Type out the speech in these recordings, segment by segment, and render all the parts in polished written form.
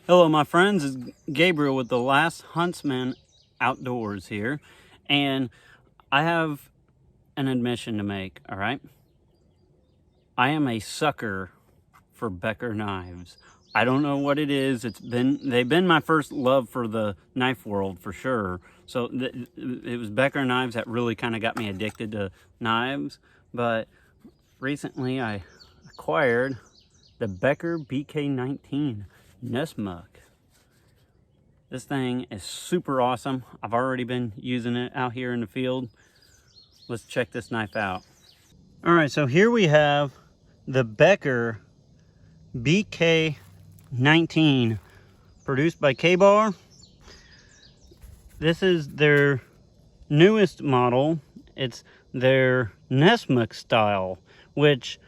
Hello my friends, it's Gabriel with the Last Huntsman Outdoors here, and I have an admission to make, all right? I am a sucker for Becker knives. I don't know what it is. They've been my first love for the knife world for sure. So it was Becker knives that really kind of got me addicted to knives, but recently I acquired the Becker BK-19 Nessmuk. This thing is super awesome. I've already been using it out here in the field. Let's check this knife out. All right, so here we have the Becker BK19, produced by KABAR. This is their newest model. It's their Nessmuk style, which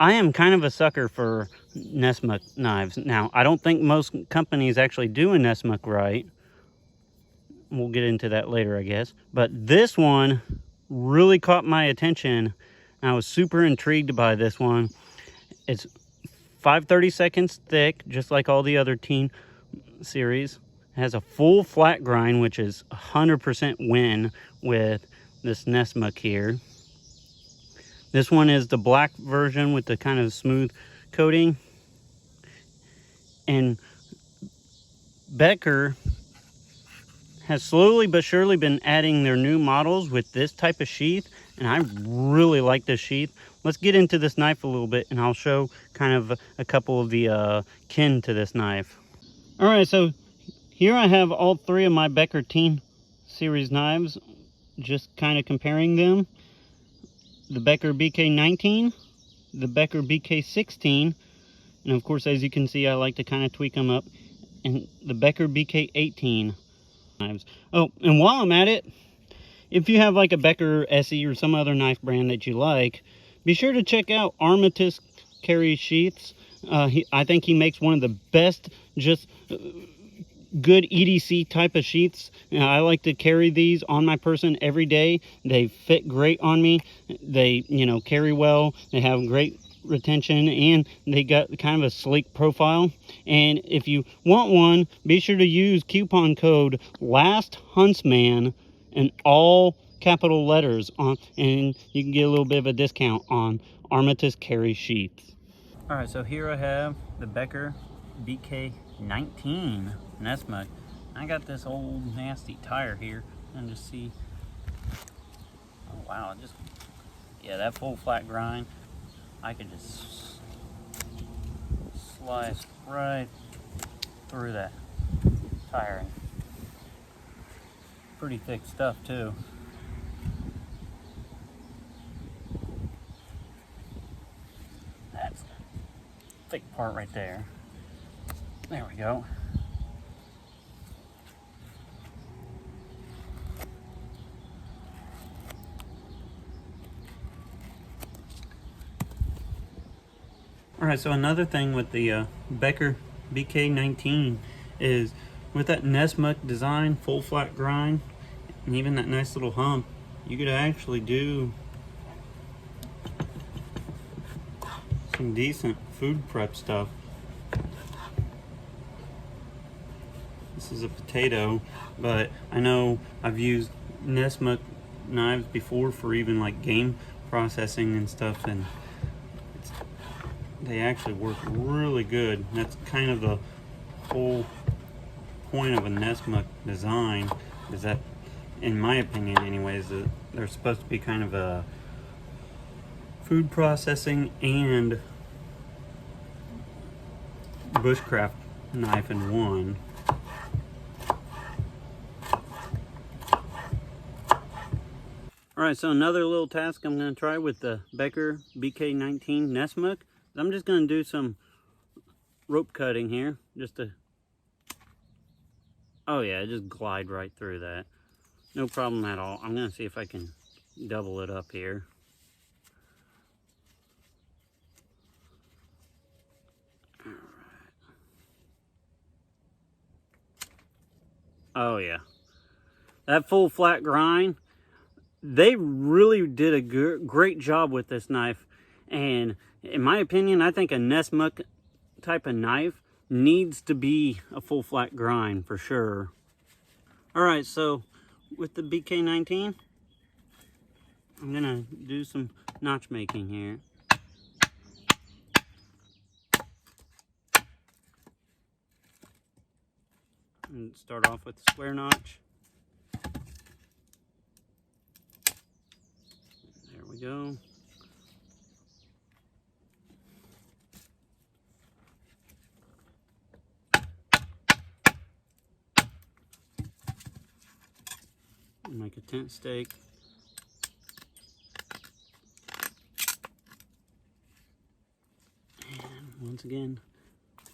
I am kind of a sucker for Nessmuk knives. Now, I don't think most companies actually do a Nessmuk right. We'll get into that later, I guess. But this one really caught my attention. I was super intrigued by this one. It's 5/32 thick, just like all the other teen series. It has a full flat grind, which is 100% win with this Nessmuk here. This one is the black version with the kind of smooth coating. And Becker has slowly but surely been adding their new models with this type of sheath, and I really like this sheath. Let's get into this knife a little bit, and I'll show kind of a couple of the kin to this knife. All right, so here I have all three of my Becker Teen series knives, just kind of comparing them. The Becker BK-19, the Becker BK-16, and of course, as you can see, I like to kind of tweak them up, and the Becker BK-18 knives. Oh, and while I'm at it, if you have like a Becker SE or some other knife brand that you like, be sure to check out Armatus Carry sheaths. I think he makes one of the best, just good EDC type of sheaths. I like to carry these on my person every day. They fit great on me. They, carry well. They have great retention, and they got kind of a sleek profile. And if you want one, be sure to use coupon code lasthuntsman in all capital letters on, and you can get a little bit of a discount on Armatus Carry sheaths. All right, so here I have the Becker BK-19 Nessmuk. I got this old nasty tire here, and just see, oh wow, yeah, that full flat grind, I could just slice right through that tire. Pretty thick stuff too. That's a thick part right there. There we go. All right, so another thing with the Becker BK-19 is with that Nessmuk design, full flat grind, and even that nice little hump, you could actually do some decent food prep stuff. This is a potato, but I know I've used Nessmuk knives before for even like game processing and stuff, and they actually work really good. That's kind of the whole point of a Nessmuk design, is that, in my opinion anyways, that they're supposed to be kind of a food processing and bushcraft knife in one. Alright, so another little task I'm going to try with the Becker BK-19 Nessmuk. I'm just going to do some rope cutting here, just to, oh yeah, just glide right through that. No problem at all. I'm going to see if I can double it up here. Alright. Oh yeah. That full flat grind, they really did a great job with this knife. And in my opinion, I think a Nessmuk type of knife needs to be a full flat grind for sure. All right, so with the BK19, I'm gonna do some notch making here. And start off with the square notch. There we go. Make a tent stake. And once again,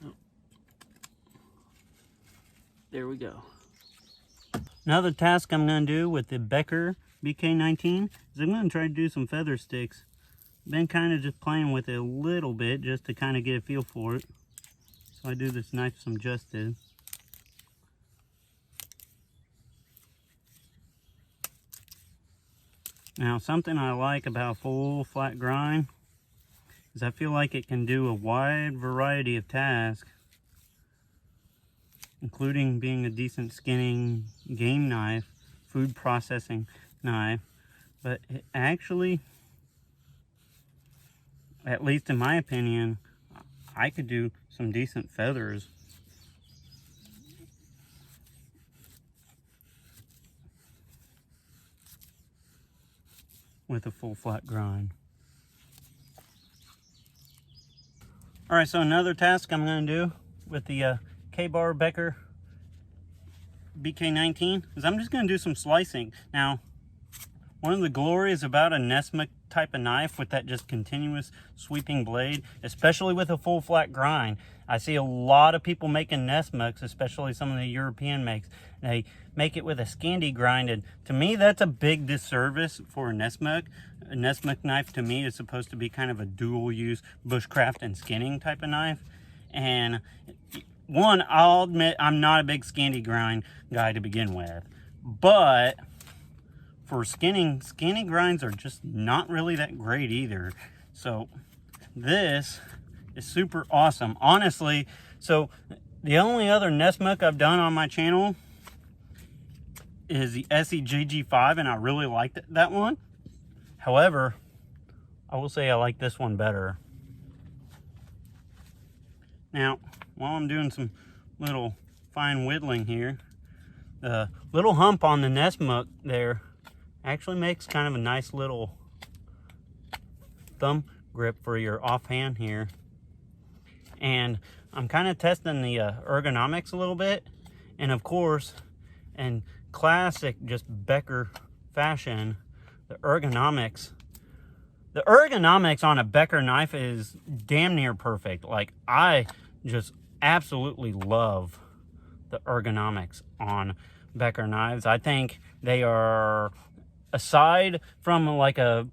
oh, there we go. Another task I'm going to do with the Becker BK19 is I'm going to try to do some feather sticks. Been kind of just playing with it a little bit just to kind of get a feel for it. So I do this knife some justice. Now, something I like about full flat grind is I feel like it can do a wide variety of tasks, including being a decent skinning game knife, food processing knife, but it actually, at least in my opinion, I could do some decent feathers. With a full flat grind. All right, so another task I'm going to do with the KABAR Becker BK19 is I'm just going to do some slicing. Now, one of the glories about a Nessmuk type of knife with that just continuous sweeping blade, especially with a full flat grind. I see a lot of people making Nessmuks, especially some of the European makes. They make it with a Scandi grind, and to me that's a big disservice for a Nessmuk. A Nessmuk knife to me is supposed to be kind of a dual use bushcraft and skinning type of knife. And one, I'll admit I'm not a big Scandi grind guy to begin with, but for skinning grinds are just not really that great either. So this is super awesome, honestly. So the only other Nessmuk I've done on my channel is the SEGG5, and I really liked that one. However, I will say I like this one better. Now, while I'm doing some little fine whittling here, the little hump on the Nessmuk there actually makes kind of a nice little thumb grip for your offhand here. And I'm kind of testing the ergonomics a little bit. And of course, in classic just Becker fashion, the ergonomics on a Becker knife is damn near perfect. Like, I just absolutely love the ergonomics on Becker knives. I think they are, aside from like a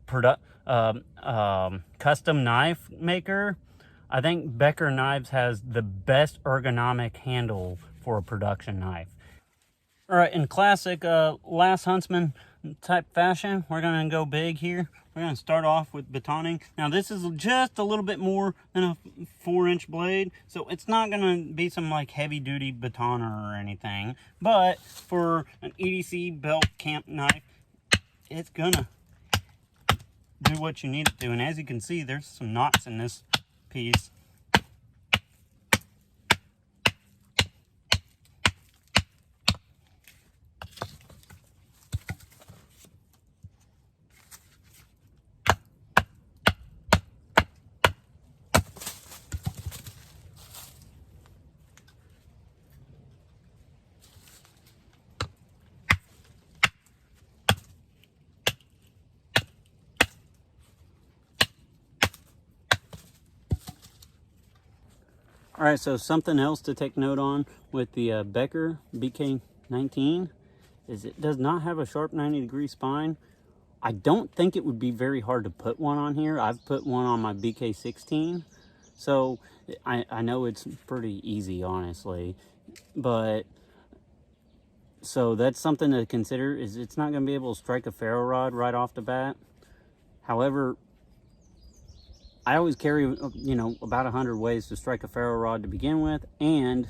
custom knife maker, I think Becker Knives has the best ergonomic handle for a production knife. All right, in classic lasthuntsman type fashion, we're gonna go big here. We're gonna start off with batoning. Now this is just a little bit more than a 4-inch blade, so it's not gonna be some like heavy duty batoner or anything, but for an EDC belt camp knife, it's gonna do what you need it to. And as you can see, there's some knots in this piece. All right, so something else to take note on with the Becker BK19 is it does not have a sharp 90-degree spine. I don't think it would be very hard to put one on here. I've put one on my BK16, so I know it's pretty easy, honestly. But so that's something to consider, is it's not going to be able to strike a ferro rod right off the bat. However, I always carry, you know, about 100 ways to strike a ferro rod to begin with, and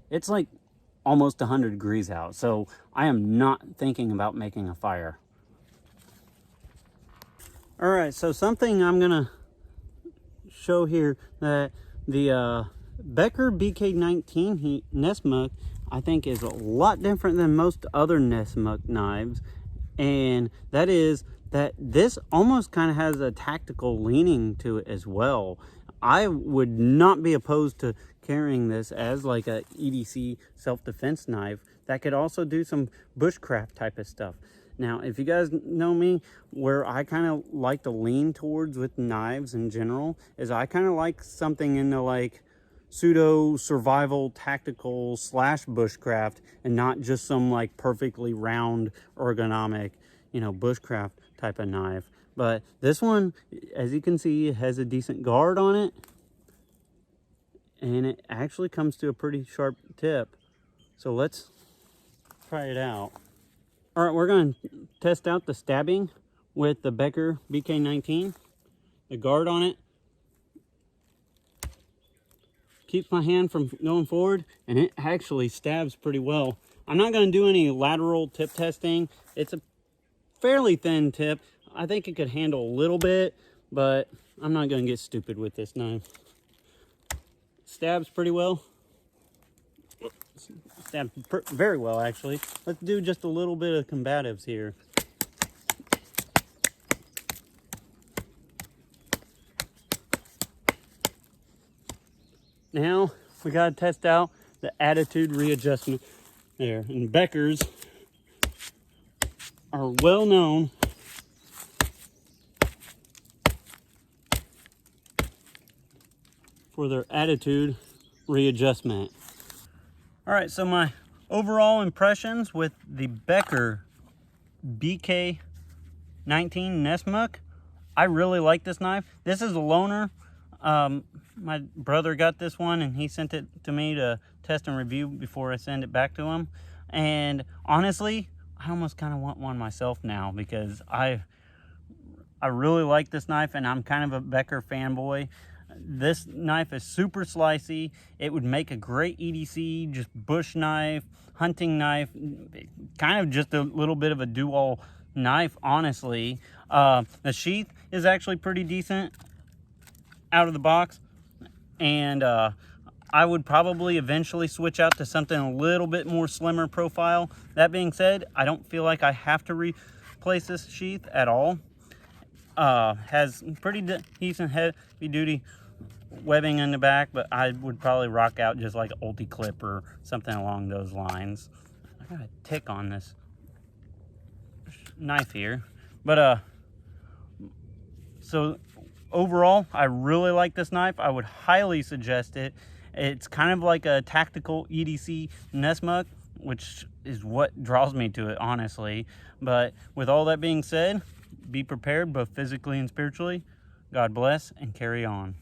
it's like almost 100 degrees out, so I am not thinking about making a fire. All right, so something I'm gonna show here, that the Becker BK19 Nessmuk, I think, is a lot different than most other Nessmuk knives, and that is that this almost kind of has a tactical leaning to it as well. I would not be opposed to carrying this as like a EDC self-defense knife that could also do some bushcraft type of stuff. Now, if you guys know me, where I kind of like to lean towards with knives in general is I kind of like something in the like pseudo survival tactical / bushcraft, and not just some like perfectly round ergonomic, you know, bushcraft type of knife. But this one, as you can see, it has a decent guard on it, and it actually comes to a pretty sharp tip. So let's try it out. All right, we're going to test out the stabbing with the Becker BK19. The guard on it keeps my hand from going forward, and it actually stabs pretty well. I'm not going to do any lateral tip testing. It's a fairly thin tip. I think it could handle a little bit, but I'm not going to get stupid with this knife. Stabs pretty well. Stabs very well, actually. Let's do just a little bit of combatives here. Now we got to test out the attitude readjustment there. And Beckers are well known for their attitude readjustment. All right, so my overall impressions with the Becker BK19 Nessmuk, I really like this knife. This is a loaner. My brother got this one and he sent it to me to test and review before I send it back to him. And honestly, I almost kind of want one myself now, because I really like this knife, and I'm kind of a Becker fanboy. This knife is super slicey. It would make a great EDC, just bush knife, hunting knife, kind of just a little bit of a dual knife, honestly. The sheath is actually pretty decent out of the box, and I would probably eventually switch out to something a little bit more slimmer profile. That being said, I don't feel like I have to replace this sheath at all. Has pretty decent heavy duty webbing in the back, but I would probably rock out just like an ulti clip or something along those lines. I got a tick on this knife here, but so overall, I really like this knife. I would highly suggest it. It's kind of like a tactical EDC Nessmuk, which is what draws me to it, honestly. But with all that being said, be prepared both physically and spiritually. God bless, and carry on.